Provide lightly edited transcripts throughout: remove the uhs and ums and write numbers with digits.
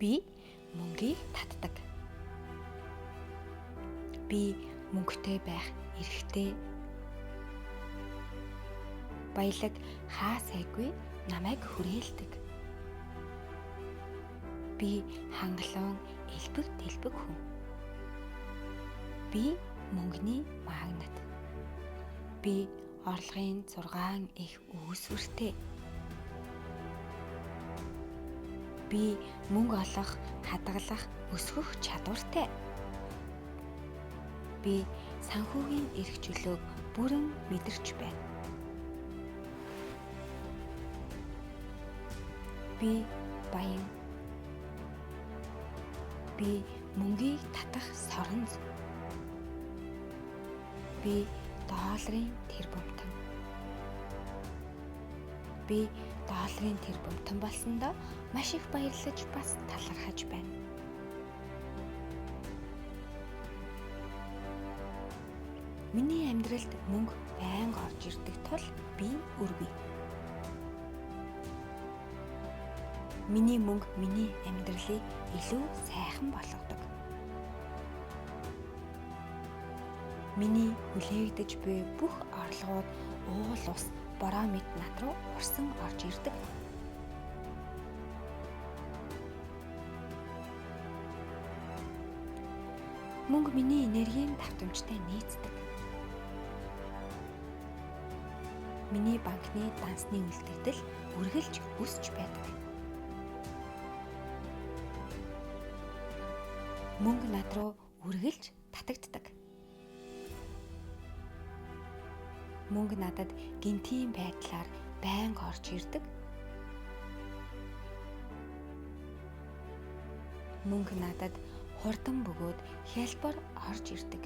Би мөнгийг татдаг. Би мөнгөтэй байх эрхтэй. Баялаг хаа сайгүй намайг хүрээлдэг. Би хангалуун элбэг дэлбэг хүн. Би мөнгөний магнат. Би орлогын 6 их үүсвэртэй. Би мөнгө олох, хадгалах, өсгөх чадвартай. Би санхүүгийн эрх чөлөөг бүрэн мэдэрч байна. Би баян. Би мөнгийг татах соронз. Би долларын тэр бумтан. Би долларын тэр бумтан болсондоо маш их баярлаж бас талархаж байна. Миний амьдралд мөнгө байнга орж ирдэг тул би өргөе. Миний мөнгө миний амьдралыг илүү сайхан болгодог. Миний хүлээгдэж буй бүх орлогууд уул ус бороо мэт над руу урсан орж ирдэг. Мөнгө миний энергийн давтамжтай нийцдэг. Миний банкны дансны үлдэгдэл үргэлж өсч байдаг. Мөнгө над руу үргэлж татагддаг. Мөнгө надад гинтийн байдлаар байнга орж ирдэг. Мөнгө надад хурдан бөгөөд хялбар орж ирдэг.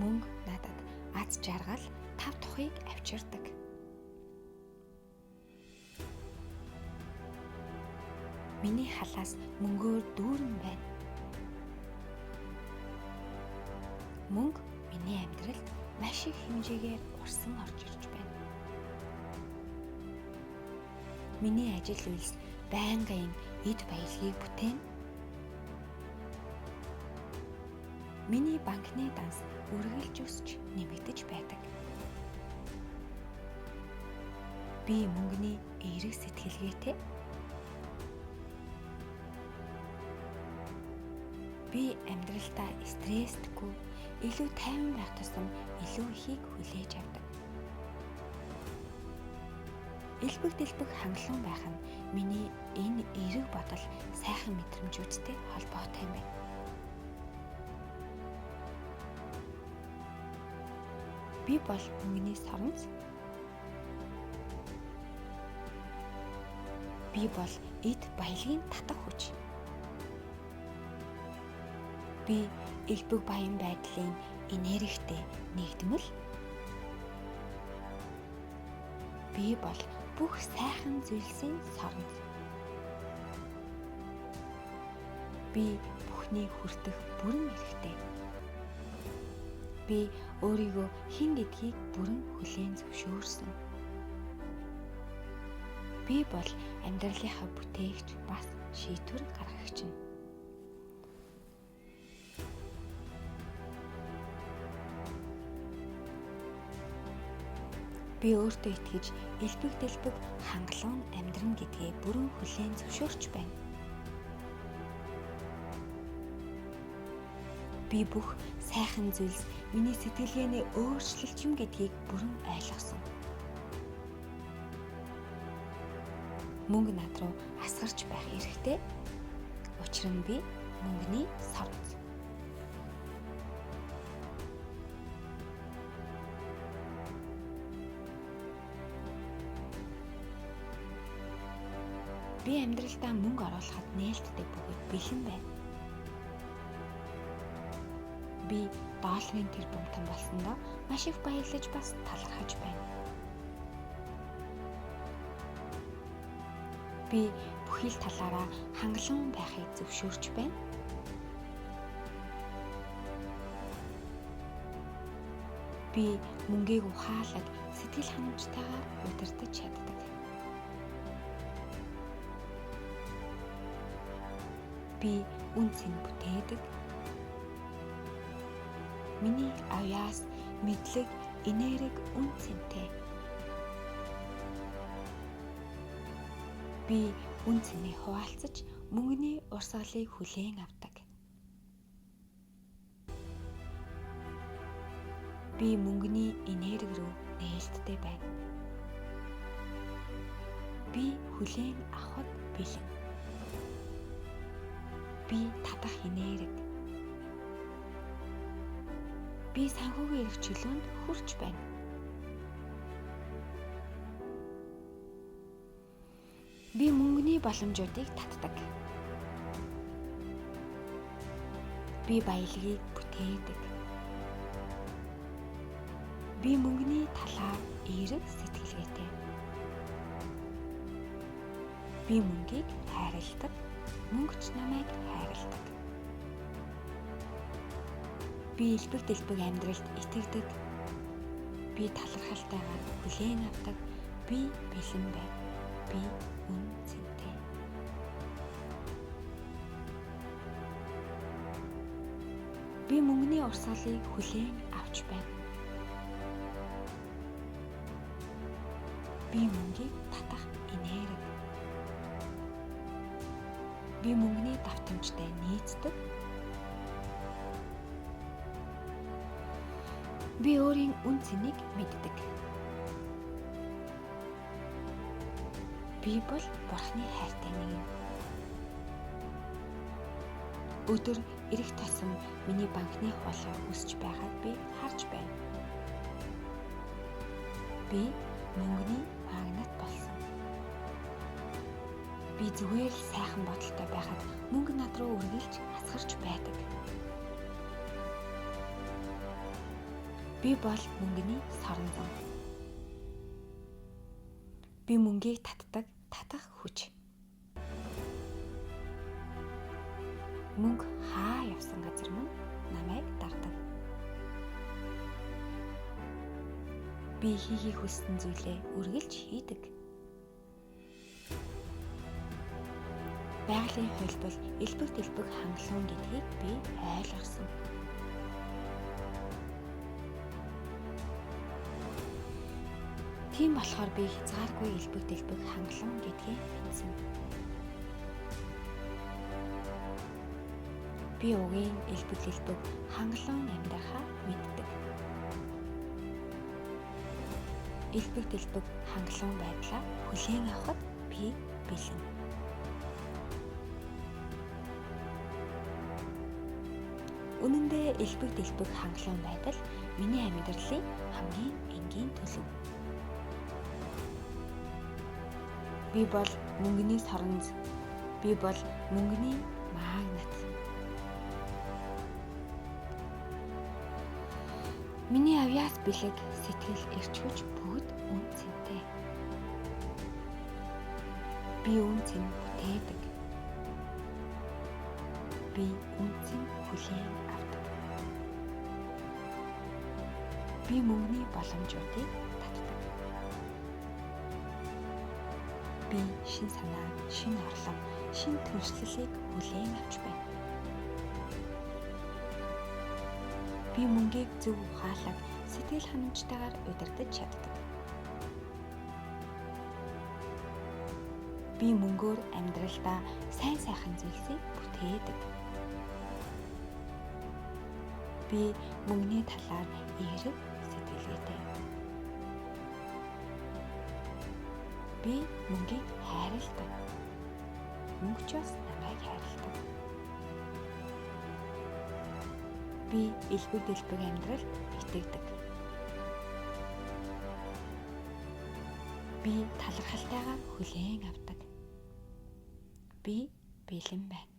Мөнгө надад аз жаргал тав тухыг авчирдаг. Миний халаас мөнгөөр дүүрэн байна. Мөнгө миний амьдралд маш их хэмжээгээр урсан орж ирж байна. Миний ажил үйлс байнгын эд баялагийг бүтээн. Миний банкны данс үргэлж өсч нэмэгдэж байдаг. Би мөнгөний эерэг сэтгэлгээтэй. Би амьдралдаа стресстгүй, илүү тайван байх тусам илүү ихийг хүлээж авдаг. Элбэг дэлбэг хангалуун байх нь миний энэ эерэг бодол сайхан мэдрэмжүүдтэй холбоотой юм байна. Би бол мөнгөний соронз. Би бол эд баялагын татах хүч. Би элбэг баян байдлын энергитэй нэгдмэл. Би бол бүх сайхан зүйлсийн соронз. Би бүхний хүртэх бүрэн эрхтэй. Би өөрийгөө хэн гэдгийг бүрэн хүлээн зөвшөөрсөн. Би бол амьдралынхаа бүтээгч бас шийдвэр гаргагч нь. Би өөртөө итгэж элбэг дэлбэг хангалуун амьдрна гэдгээ бүрэн хүлээн зөвшөөрч байна. Би бүх сайхан зүйлс миний сэтгэлгээний өөрчлөлт юм гэдгийг бүрэн ойлгосон. Мөнгө над руу асгарч байх эрхтэй. Учир нь би мөнгөний соронз. Би амьдралдаа мөнгө оруулахад нээлттэй бөгөөд бэлэн байна. Би долларын тэр бумтан болсондоо маш их баярлаж бас талархаж байна. Би бүхий л талаараа хангалуун байхыг зөвшөөрч байна. Би мөнгийг ухаалаг сэтгэл ханамжтайгаар удирдах чаддаг. Би үн цэн бүтээдэг. Миний авьяас мэдлэг, энерги үн цэнтэй. Би үн цэнийг хуваалцаж мөнгөний урсгалыг хүлээн авдаг. Би мөнгөний энерги рүү нээлттэй байна. Би хүлээн авахд бэлэн. Би татах энерги. Би санхүүгийн эрх чөлөөнд хүрч байна. Би мөнгөний боломжуудыг татдаг. Би баялагийг бүтээдэг. Би мөнгөний талаар эерэг сэтгэлгээтэй. Би мөнгийг хайрладаг. Мөнгө ч намайг хайрладаг. Би элбэг дэлбэг амьдралд итгэдэг. Би талархалтайгаар хүлээн авдаг. Би бэлэн байна. Би үн цэнтэй. Би мөнгөний урсгалыг хүлээн авч байна. Би мөнгийг татах энерги. Би мөнгөний давтамжтай нийцдэг. Би өөрийн үн цэнийг мэддэг. Би бол Бурхны хайртай нэг юм. Өдөр эрэх тосом миний банкны хуулиар өсч байгааг би харж байна. Би мөнгөний магнат болсон. Би зүгээр л сайхан бодолтой байхад мөнгө над руу үргэлж хасгарч байдаг. Би бол мөнгөний сорон зам. Би мөнгийг татдаг, татах хүч. Мөнгө хаа явсан газар мөн намайг дагдаг. Би хийхийг хүссэн зүйлээ үргэлж хийдэг. Байгалийн хууль бол элбэг дэлбэг хангалуун гэдгийг би ойлгосон. Тийм болохоор би хязгааргүй элбэг дэлбэг хангалуун гэдгийг мэдсэн. Би угийн элбэг дэлбэг хангалуун амьдрахаа мэддэг. Элбэг дэлбэг хангалуун байдлаа хүлээн авахд би бэлэн. Үнэн дээр элбэг дэлбэг хангалуун байдал миний амьдралын хамгийн энгийн төлөв. Би бол мөнгөний соронз. Би бол мөнгөний магнат. Миний авьяас бэлэг, сэтгэл, эрч хүч бүгд үн цэнтэй. Би үн цэн бүтээдэг. Би үн цэн хүлээн авдаг. Би мөнгөний боломжуудыг татдаг. Би шин санаа, шин орлого, шин төрслөлийг хүлээн авч байна. Би мөнгийг зөв ухаалаг, сэтгэл ханамжтайгаар удирдах чаддаг. Би мөнгөөр амьдралдаа сайн сайхан зүйлсийг бүтээдэг. Би мөнгөний талаар эерэг сэтгэлгээтэй. Би мөнгийг хайрладаг. Мөнгө ч бас намайг хайрладаг. Би элбэг дэлбэг амьдралд итгэдэг. Би талархалтайгаар хүлээн авдаг. Би бэлэн байна.